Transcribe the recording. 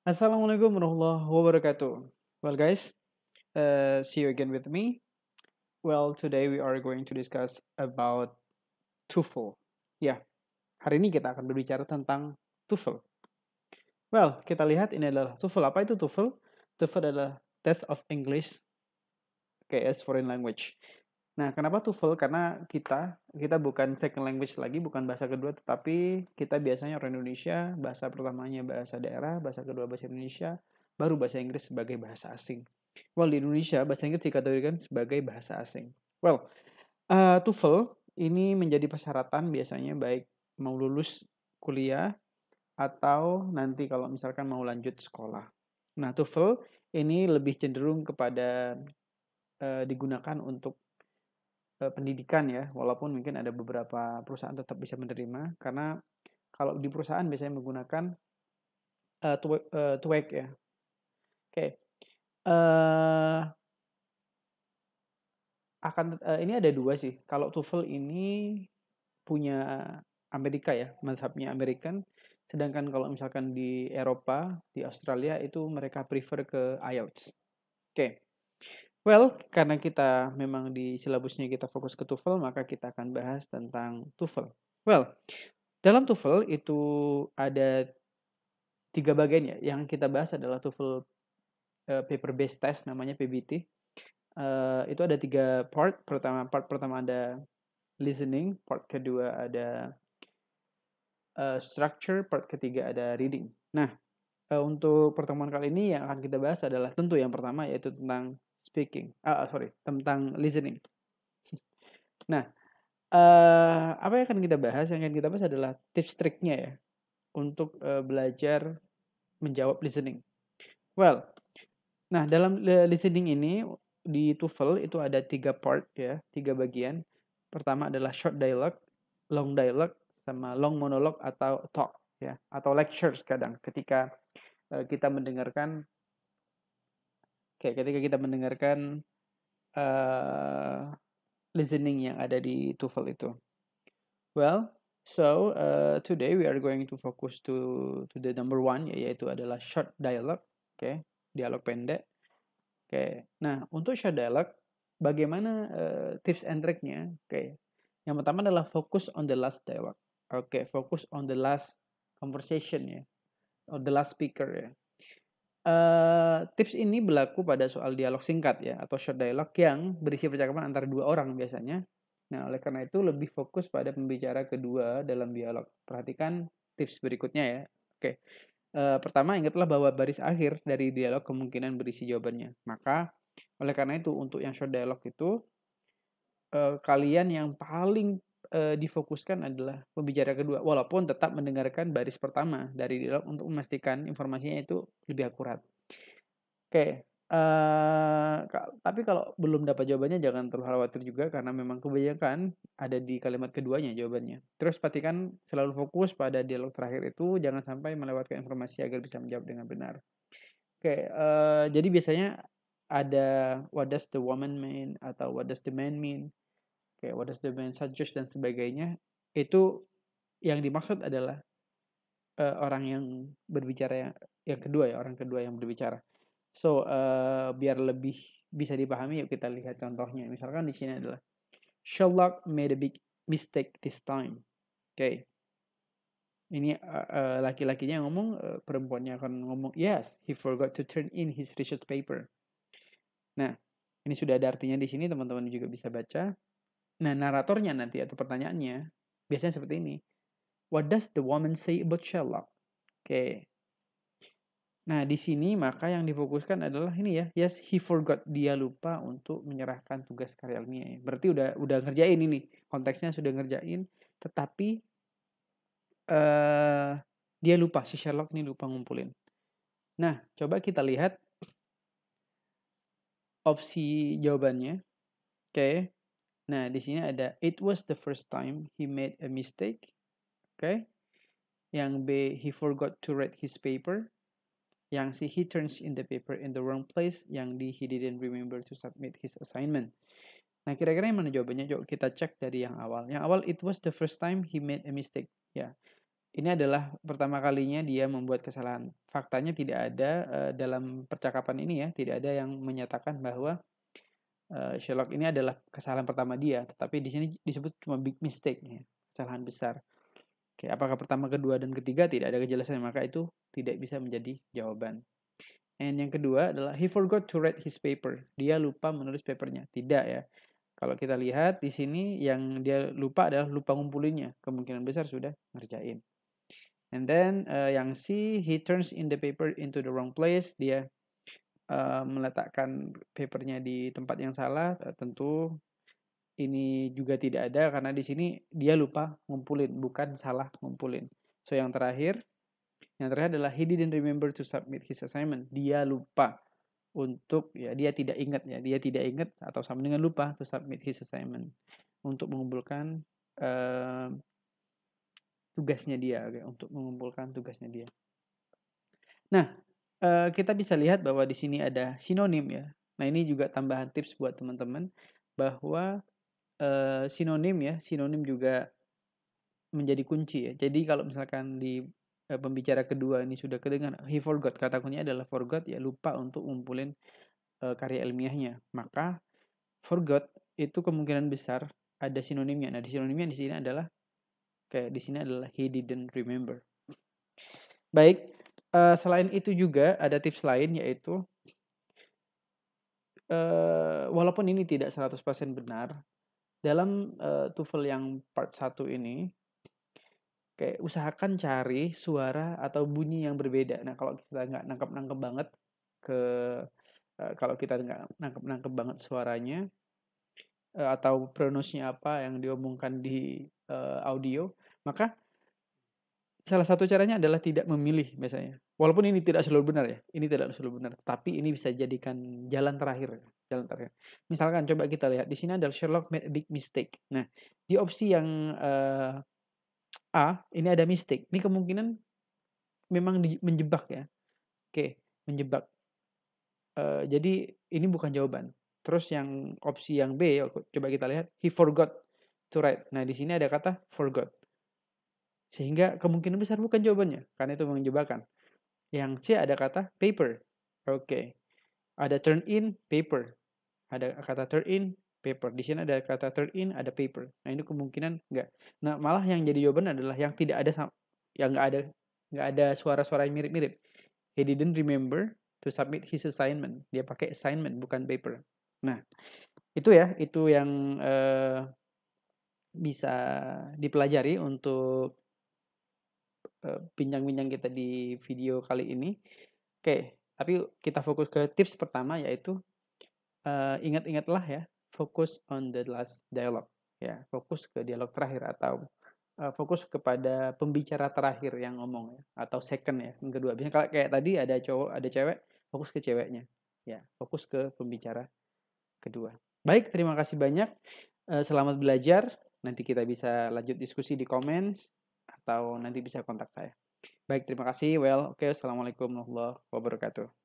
Assalamualaikum warahmatullahi wabarakatuh. Well, guys, see you again with me. Well, today we are going to discuss about TOEFL. Ya, hari ini kita akan berbicara tentang TOEFL. Well, kita lihat ini adalah TOEFL. Apa itu TOEFL? TOEFL adalah Test of English as Foreign Language. Nah, kenapa TOEFL? Karena kita bukan second language lagi, bukan bahasa kedua, tetapi kita biasanya orang Indonesia, bahasa pertamanya bahasa daerah, bahasa kedua bahasa Indonesia, baru bahasa Inggris sebagai bahasa asing. Well, di Indonesia bahasa Inggris dikategorikan sebagai bahasa asing. Well, TOEFL ini menjadi persyaratan biasanya baik mau lulus kuliah atau nanti kalau misalkan mau lanjut sekolah. Nah, TOEFL ini lebih cenderung kepada digunakan untuk pendidikan ya, walaupun mungkin ada beberapa perusahaan tetap bisa menerima karena kalau di perusahaan biasanya menggunakan TOEIC ya. Oke. Eh ini ada dua sih. Kalau TOEFL ini punya Amerika ya, mazhabnya American. Sedangkan kalau misalkan di Eropa, di Australia itu mereka prefer ke IELTS. Oke. Well, karena kita memang di silabusnya kita fokus ke TOEFL, maka kita akan bahas tentang TOEFL. Well, dalam TOEFL itu ada 3 bagian ya. Yang kita bahas adalah TOEFL paper based test namanya PBT. Itu ada 3 part. Part pertama ada listening, part kedua ada structure, part ketiga ada reading. Nah, untuk pertemuan kali ini yang akan kita bahas adalah tentu yang pertama yaitu tentang speaking. Tentang listening. Nah, apa yang akan kita bahas? Yang akan kita bahas adalah tips triknya ya untuk belajar menjawab listening. Well, nah dalam listening ini di TOEFL itu ada 3 part ya, 3 bagian. Pertama adalah short dialogue, long dialogue, sama long monologue atau talk ya, atau lectures kadang ketika kita mendengarkan ketika kita mendengarkan listening yang ada di TOEFL itu. Well, so today we are going to focus to the number one yaitu adalah short dialogue, dialog pendek. Nah untuk short dialogue, bagaimana tips and triknya? Yang pertama adalah focus on the last dialogue. Focus on the last conversation ya, or the last speaker ya. Tips ini berlaku pada soal dialog singkat ya, atau short dialogue yang berisi percakapan antara 2 orang biasanya. Nah, oleh karena itu lebih fokus pada pembicara kedua dalam dialog. Perhatikan tips berikutnya ya. Pertama, ingatlah bahwa baris akhir dari dialog kemungkinan berisi jawabannya. Maka, oleh karena itu untuk yang short dialog itu, kalian yang paling difokuskan adalah pembicara kedua, walaupun tetap mendengarkan baris pertama dari dialog untuk memastikan informasinya itu lebih akurat. Tapi kalau belum dapat jawabannya jangan terlalu khawatir juga karena memang kebanyakan ada di kalimat keduanya jawabannya. Terus pastikan selalu fokus pada dialog terakhir itu, jangan sampai melewatkan informasi agar bisa menjawab dengan benar. Jadi biasanya ada what does the woman mean atau what does the man mean, what does the man suggest dan sebagainya. Itu yang dimaksud adalah orang yang berbicara yang kedua ya, orang kedua yang berbicara. So, biar lebih bisa dipahami, yuk kita lihat contohnya. Misalkan di sini adalah Sherlock made a big mistake this time. Ini laki-lakinya yang ngomong, perempuannya akan ngomong, yes, he forgot to turn in his research paper. Nah, ini sudah ada artinya di sini, teman-teman juga bisa baca. Nah, naratornya nanti atau pertanyaannya biasanya seperti ini. What does the woman say about Sherlock? Nah, di sini maka yang difokuskan adalah ini ya, yes, he forgot, dia lupa untuk menyerahkan tugas karya ilmiah ya. Berarti udah ngerjain ini, konteksnya sudah ngerjain, tetapi dia lupa, si Sherlock ini lupa ngumpulin. Nah, coba kita lihat opsi jawabannya. Nah, di sini ada it was the first time he made a mistake. Yang B, he forgot to read his paper. Yang C, he turns in the paper in the wrong place. Yang D, he didn't remember to submit his assignment. Nah, kira-kira yang mana jawabannya? Coba kita cek dari yang awal. Yang awal, it was the first time he made a mistake. Ya, ini adalah pertama kalinya dia membuat kesalahan. Faktanya tidak ada dalam percakapan ini ya, tidak ada yang menyatakan bahwa Sherlock ini adalah kesalahan pertama dia, tetapi di sini disebut cuma big mistake ya, kesalahan besar. Oke, apakah pertama, kedua, dan ketiga tidak ada kejelasan, maka itu tidak bisa menjadi jawaban. And yang kedua adalah he forgot to write his paper. Dia lupa menulis papernya. Tidak ya. Kalau kita lihat di sini yang dia lupa adalah lupa ngumpulinnya. Kemungkinan besar sudah ngerjain. And then yang C, he turns in the paper into the wrong place. Dia meletakkan papernya di tempat yang salah. Tentu ini juga tidak ada karena di sini dia lupa ngumpulin, bukan salah ngumpulin. So yang terakhir adalah he didn't remember to submit his assignment. Dia lupa untuk ya dia tidak ingat atau sama dengan lupa to submit his assignment, untuk mengumpulkan tugasnya dia, untuk mengumpulkan tugasnya dia. Nah, kita bisa lihat bahwa di sini ada sinonim ya. Nah, ini juga tambahan tips buat teman-teman bahwa sinonim juga menjadi kunci ya. Jadi kalau misalkan di pembicara kedua ini sudah kedengaran he forgot, kata kuncinya adalah forgot ya, lupa untuk ngumpulin karya ilmiahnya. Maka forgot itu kemungkinan besar ada sinonimnya. Nah, di sinonimnya di sini adalah kayak di sini adalah he didn't remember. Baik, selain itu juga ada tips lain yaitu walaupun ini tidak 100% benar, dalam TOEFL yang part 1 ini kayak usahakan cari suara atau bunyi yang berbeda. Nah, kalau kita nggak nangkep-nangkep banget ke kalau kita nggak nangkep-nangkep banget suaranya atau pronounce-nya apa yang diomongkan di audio, maka salah satu caranya adalah tidak memilih biasanya. Walaupun ini tidak selalu benar ya, ini tidak selalu benar, tapi ini bisa jadikan jalan terakhir. Misalkan coba kita lihat di sini adalah Sherlock made a big mistake. Nah, di opsi yang A ini ada mistake. Ini kemungkinan memang menjebak ya. Oke, menjebak. Jadi ini bukan jawaban. Terus yang opsi yang B, coba kita lihat, he forgot to write. Nah, di sini ada kata forgot. Sehingga kemungkinan besar bukan jawabannya, karena itu menjebakan. Yang C ada kata paper. Oke. Ada turn in, paper. Ada kata turn in, paper. Di sini ada kata turn in, ada paper. Nah, ini kemungkinan enggak. Nah, malah yang jadi jawaban adalah yang tidak ada, yang enggak ada suara-suara yang mirip-mirip. He didn't remember to submit his assignment. Dia pakai assignment bukan paper. Nah, itu ya, itu yang bisa dipelajari untuk bincang-bincang kita di video kali ini. Oke, tapi kita fokus ke tips pertama yaitu ingat-ingatlah ya, fokus on the last dialogue ya, fokus ke dialog terakhir atau fokus kepada pembicara terakhir yang ngomong ya, atau second ya, yang kedua. Biasanya kalau kayak tadi ada cowok, ada cewek, fokus ke ceweknya. Ya, fokus ke pembicara kedua. Baik, terima kasih banyak. Selamat belajar. Nanti kita bisa lanjut diskusi di komen atau nanti bisa kontak saya. Baik, terima kasih. Well, oke, assalamualaikum warahmatullahi wabarakatuh.